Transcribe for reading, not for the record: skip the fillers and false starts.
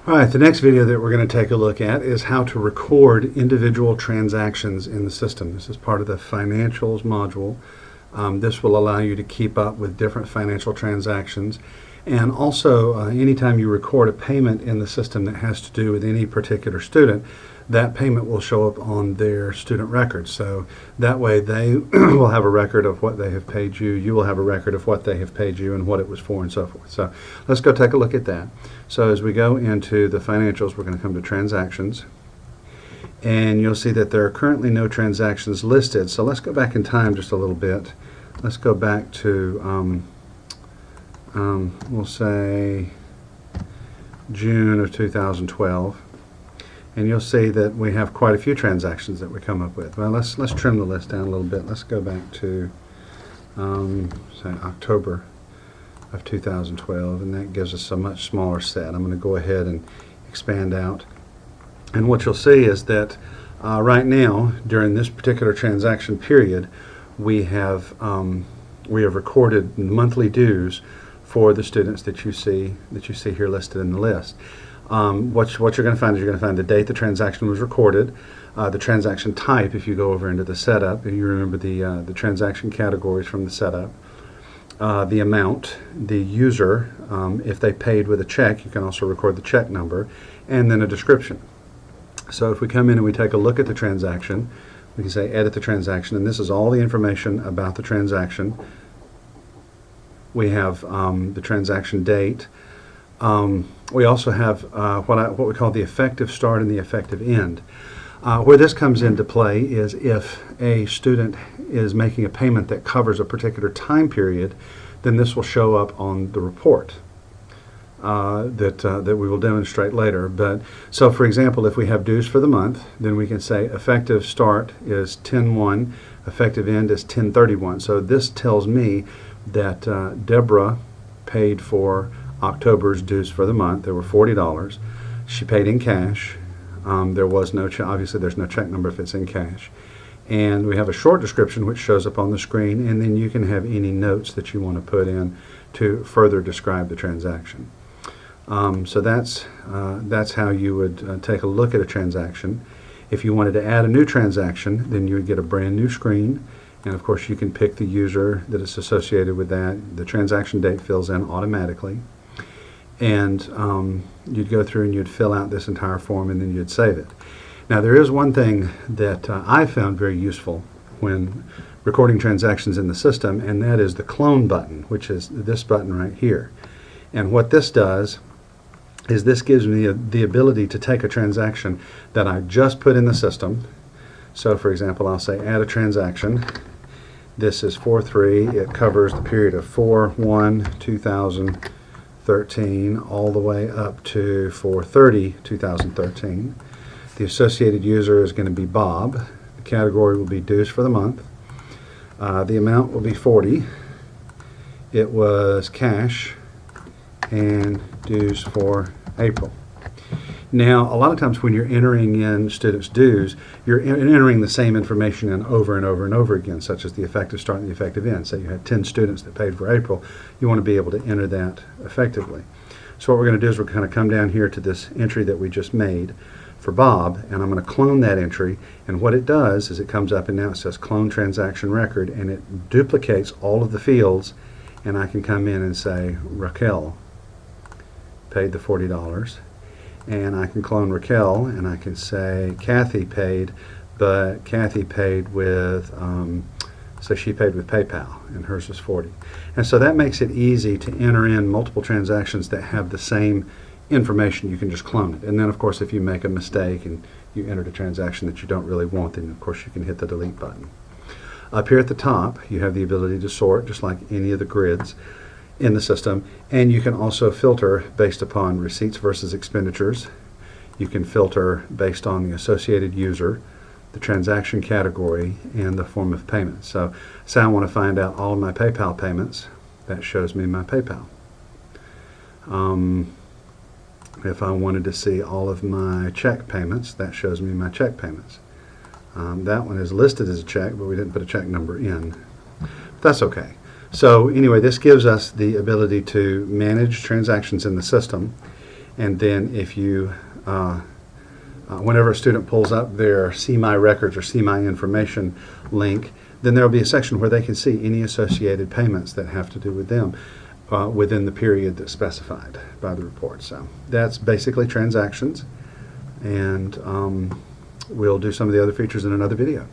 All right, the next video that we're going to take a look at is how to record individual transactions in the system. This is part of the financials module. This will allow you to keep up with different financial transactions, and also anytime you record a payment in the system that has to do with any particular student, that payment will show up on their student records. So that way they will have a record of what they have paid you, you will have a record of what they have paid you and what it was for and so forth. So let's go take a look at that. So as we go into the financials, we're going to come to transactions, and you'll see that there are currently no transactions listed. So let's go back in time just a little bit. Let's go back to we'll say June of 2012. And you'll see that we have quite a few transactions that we come up with. Well, let's trim the list down a little bit. Let's go back to say October of 2012, and that gives us a much smaller set. I'm going to go ahead and expand out. And what you'll see is that right now, during this particular transaction period, we have recorded monthly dues for the students that you see here listed in the list. What you're going to find is you're going to find the date the transaction was recorded, the transaction type if you go over into the setup, and you remember the transaction categories from the setup, the amount, the user, if they paid with a check, you can also record the check number, and then a description. So if we come in and we take a look at the transaction, we can say edit the transaction, and this is all the information about the transaction. We have the transaction date. We also have what we call the effective start and the effective end. Where this comes into play is if a student is making a payment that covers a particular time period, then this will show up on the report that we will demonstrate later. But so, for example, if we have dues for the month, then we can say effective start is 10/1, effective end is 10/31. So this tells me that Deborah paid for October's dues for the month. There were $40. She paid in cash. There was no check. Obviously, there's no check number if it's in cash. And we have a short description which shows up on the screen, and then you can have any notes that you want to put in to further describe the transaction. So that's how you would take a look at a transaction. If you wanted to add a new transaction, then you would get a brand new screen. And of course, you can pick the user that is associated with that. The transaction date fills in automatically. And you'd go through and you'd fill out this entire form, and then you'd save it. Now, there is one thing that I found very useful when recording transactions in the system, and that is the clone button, which is this button right here. And what this does is this gives me the ability to take a transaction that I just put in the system. So, for example, I'll say add a transaction. This is 4/3. It covers the period of 4/1/2013 all the way up to 4/30/2013. The associated user is going to be Bob. The category will be dues for the month. The amount will be 40. It was cash and dues for April. Now, a lot of times when you're entering in students' dues, you're entering the same information in over and over and over again, such as the effective start and the effective end. Say you had 10 students that paid for April, you want to be able to enter that effectively. So what we're going to do is we're going to come down here to this entry that we just made for Bob, and I'm going to clone that entry, and what it does is it comes up and now it says clone transaction record, and it duplicates all of the fields, and I can come in and say Raquel paid the $40. And I can clone Raquel, and I can say Kathy paid, but Kathy paid with, so she paid with PayPal, and hers was 40. And so that makes it easy to enter in multiple transactions that have the same information. You can just clone it. And then, of course, if you make a mistake and you entered a transaction that you don't really want, then, of course, you can hit the delete button. Up here at the top, you have the ability to sort, just like any of the grids in the system, and you can also filter based upon receipts versus expenditures. You can filter based on the associated user, the transaction category, and the form of payment. So say I want to find out all of my PayPal payments, that shows me my PayPal. If I wanted to see all of my check payments, that shows me my check payments. That one is listed as a check, but we didn't put a check number in. That's okay. So anyway, this gives us the ability to manage transactions in the system, And then if you, whenever a student pulls up their See My Records or See My Information link, then there will be a section where they can see any associated payments that have to do with them within the period that's specified by the report. So that's basically transactions, and we'll do some of the other features in another video.